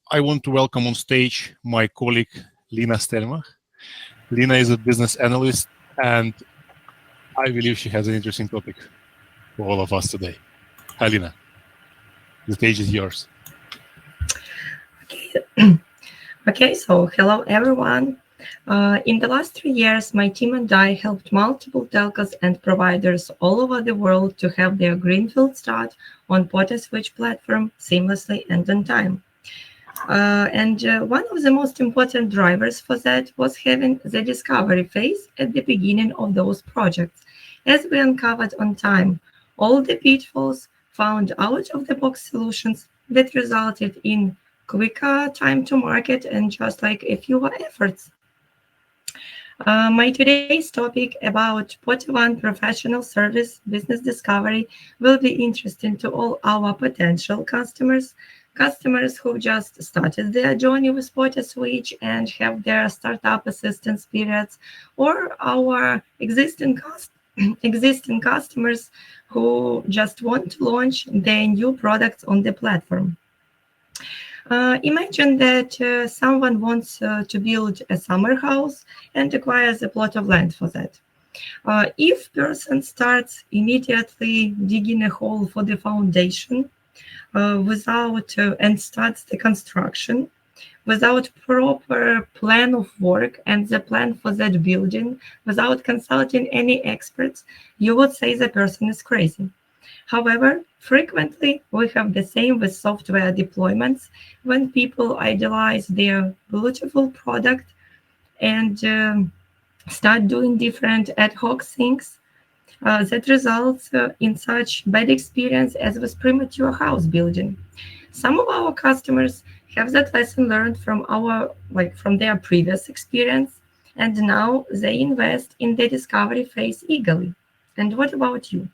I want to welcome on stage my colleague, Lina Stelmakh. Lina is a business analyst, and I believe she has an interesting topic for all of us today. Hi, Lina. The stage is yours. Okay, so hello everyone. In the last 3 years, my team and I helped multiple telcos and providers all over the world to have their greenfield start on PortaSwitch platform seamlessly and on time. One of the most important drivers for that was having the discovery phase at the beginning of those projects, as we uncovered on time all the pitfalls, found out-of-the-box solutions that resulted in quicker time to market and just like a fewer efforts. My today's topic about PortaOne professional service business discovery will be interesting to all our potential customers who just started their journey with PortaSwitch and have their startup assistance periods, or our existing customers who just want to launch their new products on the platform. Imagine that someone wants to build a summer house and acquires a plot of land for that. If person starts immediately digging a hole for the foundation and starts the construction without proper plan of work and the plan for that building, without consulting any experts, you would say the person is crazy. However, frequently we have the same with software deployments when people idealize their beautiful product and start doing different ad hoc things that results in such bad experience as with premature house building. Some of our customers have that lesson learned from their previous experience, and now they invest in the discovery phase eagerly. And what about you?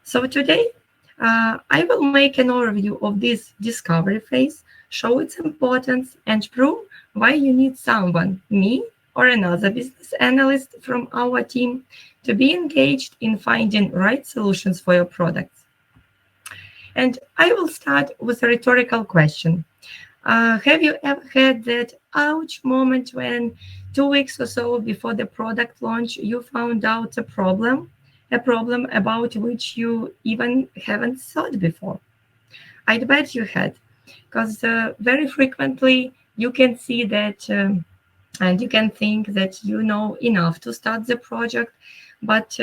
So today, I will make an overview of this discovery phase, show its importance, and prove why you need someone, me or another business analyst from our team, to be engaged in finding right solutions for your products. And I will start with a rhetorical question. Have you ever had that ouch moment when 2 weeks or so before the product launch, you found out a problem about which you even haven't thought before? I'd bet you had, because very frequently you can see that and you can think that you know enough to start the project. But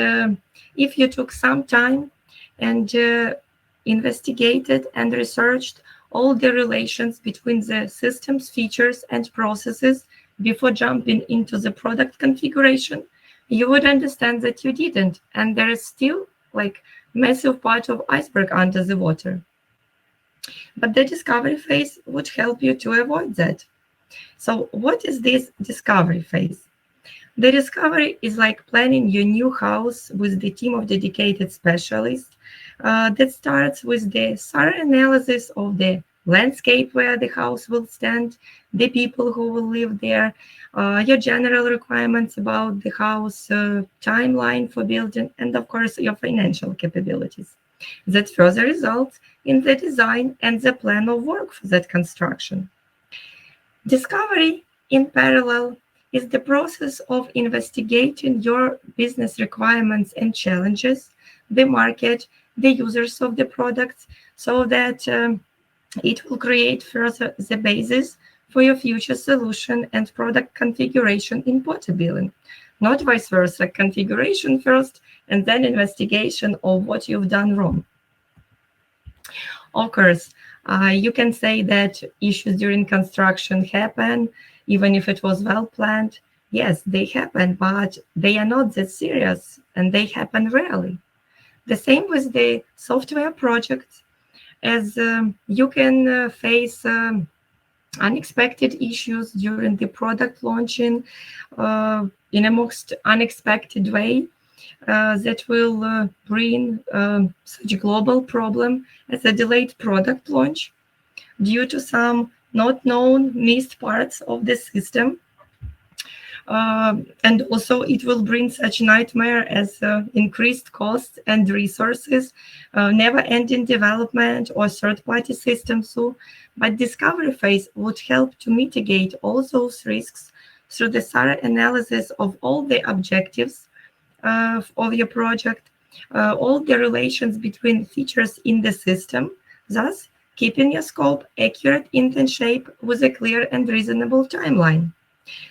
if you took some time and investigated and researched all the relations between the system's features and processes before jumping into the product configuration, you would understand that you didn't, and there is still massive part of iceberg under the water. But the discovery phase would help you to avoid that. So what is this discovery phase? The discovery is like planning your new house with the team of dedicated specialists that starts with the thorough analysis of the landscape where the house will stand, the people who will live there, your general requirements about the house, timeline for building, and of course your financial capabilities. That further results in the design and the plan of work for that construction. Discovery, in parallel, is the process of investigating your business requirements and challenges, the market, the users of the products, so that it will create further the basis for your future solution and product configuration in PortaBilling, not vice versa, configuration first and then investigation of what you've done wrong. Of course, you can say that issues during construction happen, even if it was well planned. Yes, they happen, but they are not that serious and they happen rarely. The same with the software projects, as you can face unexpected issues during the product launching in a most unexpected way that will bring such a global problem as a delayed product launch due to some not known missed parts of the system. And also it will bring such nightmare as increased costs and resources, never-ending development or third-party systems. But discovery phase would help to mitigate all those risks through the thorough analysis of all the objectives of your project, all the relations between features in the system, thus keeping your scope accurate, intent shape with a clear and reasonable timeline.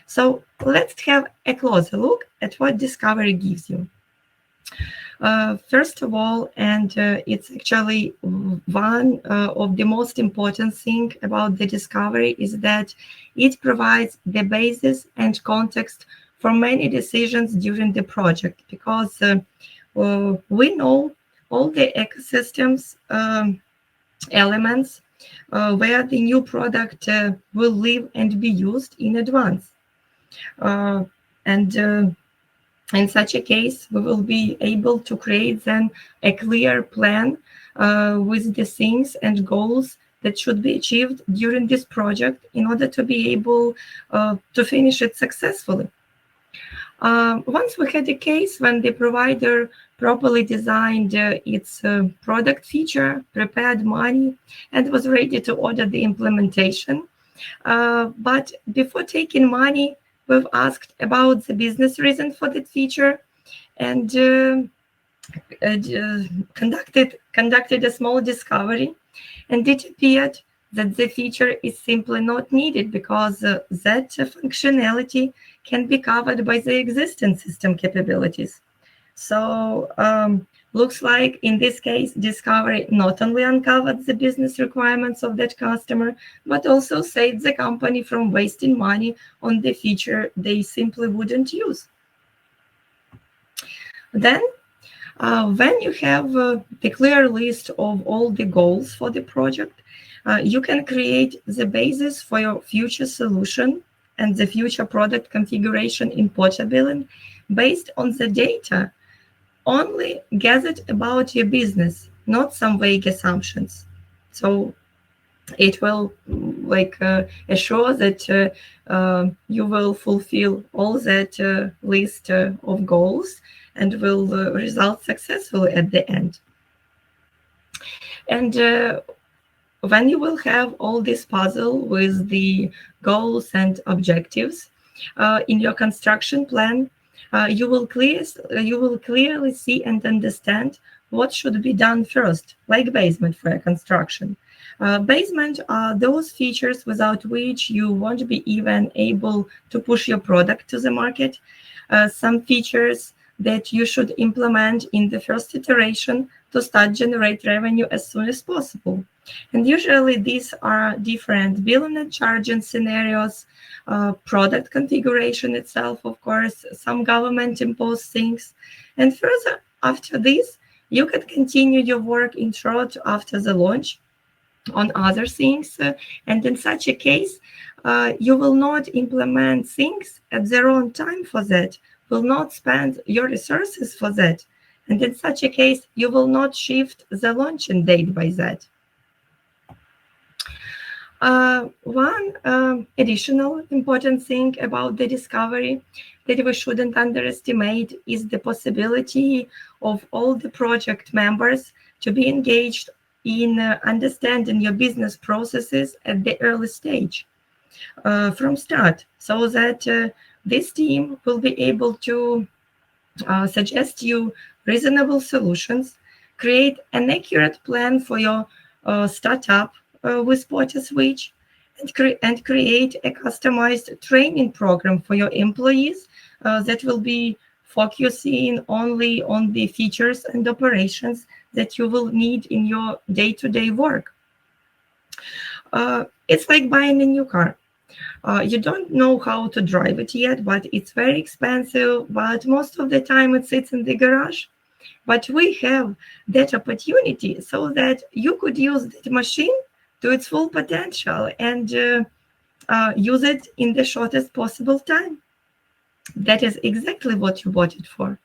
So let's have a closer look at what discovery gives you. First of all, and it's actually one of the most important thing about the discovery, is that it provides the basis and context for many decisions during the project, because we know all the ecosystems elements where the new product will live and be used in advance. And in such a case, we will be able to create then a clear plan with the things and goals that should be achieved during this project in order to be able to finish it successfully. Once we had a case when the provider properly designed its product feature, prepared money, and was ready to order the implementation. But before taking money, we've asked about the business reason for that feature, and conducted a small discovery, and it appeared that the feature is simply not needed because that functionality can be covered by the existing system capabilities. So looks like in this case, discovery not only uncovered the business requirements of that customer, but also saved the company from wasting money on the feature they simply wouldn't use. Then, when you have the clear list of all the goals for the project, you can create the basis for your future solution and the future product configuration in PortaBilling based on the data only gathered about your business, not some vague assumptions. So it will assure that you will fulfill all that list of goals and will result successfully at the end. And when you will have all this puzzle with the goals and objectives in your construction plan, you will clearly see and understand what should be done first, like basement for a construction. Basement are those features without which you won't be even able to push your product to the market. Some features that you should implement in the first iteration to start generate revenue as soon as possible. And usually these are different billing and charging scenarios, product configuration itself, of course, some government imposed things. And further, after this, you can continue your work in short after the launch on other things. And in such a case, you will not implement things at their own time for that, will not spend your resources for that. And in such a case, you will not shift the launching date by that. One additional important thing about the discovery that we shouldn't underestimate is the possibility of all the project members to be engaged in understanding your business processes at the early stage from start, so that this team will be able to suggest you reasonable solutions, create an accurate plan for your startup with PortaSwitch, and create a customized training program for your employees that will be focusing only on the features and operations that you will need in your day-to-day work. It's like buying a new car. You don't know how to drive it yet, but it's very expensive, but most of the time it sits in the garage. But we have that opportunity so that you could use that machine to its full potential and use it in the shortest possible time. That is exactly what you bought it for.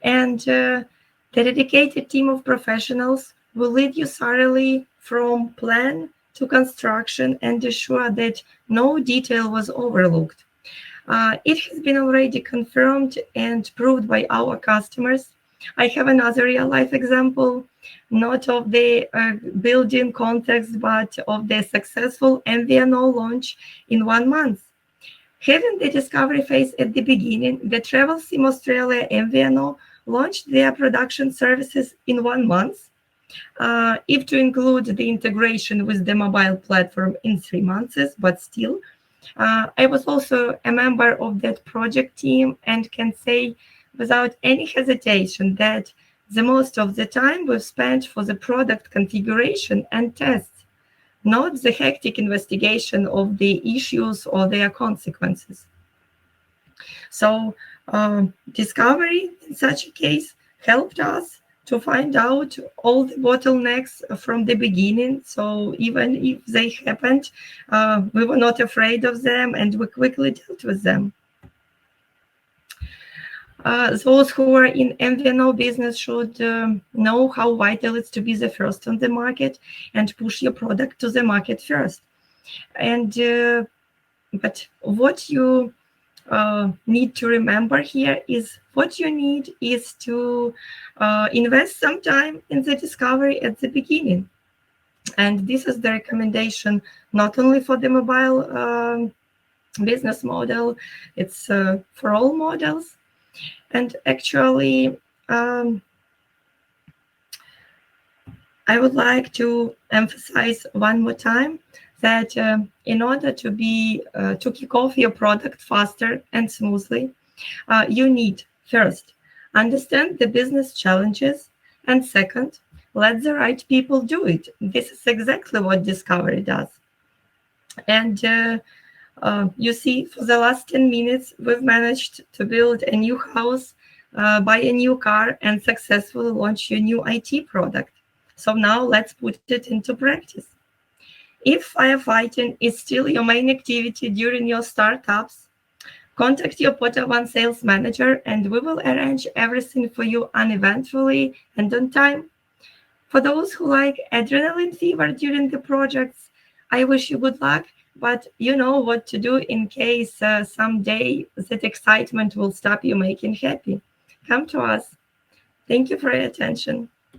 And the dedicated team of professionals will lead you thoroughly from plan to construction and ensure that no detail was overlooked. It has been already confirmed and proved by our customers. I have another real life example, not of the building context, but of the successful MVNO launch in 1 month. Having the discovery phase at the beginning, the Travel Sim Australia MVNO launched their production services in 1 month. If to include the integration with the mobile platform in 3 months, but still, I was also a member of that project team and can say without any hesitation that the most of the time we've spent for the product configuration and tests, not the hectic investigation of the issues or their consequences. So, discovery in such a case helped us to find out all the bottlenecks from the beginning. So even if they happened, we were not afraid of them and we quickly dealt with them. Those who are in MVNO business should know how vital it's to be the first on the market and push your product to the market first. And but what you need to remember here is what you need is to invest some time in the discovery at the beginning. And this is the recommendation not only for the mobile business model, it's for all models. And actually, I would like to emphasize one more time that in order to kick off your product faster and smoothly, you need first understand the business challenges, and second, let the right people do it. This is exactly what Discovery does. And you see, for the last 10 minutes, we've managed to build a new house, buy a new car, and successfully launch your new IT product. So now let's put it into practice. If firefighting is still your main activity during your startups, contact your PortaOne sales manager and we will arrange everything for you uneventfully and on time. For those who like adrenaline fever during the projects, I wish you good luck, but you know what to do in case someday that excitement will stop you making happy. Come to us. Thank you for your attention.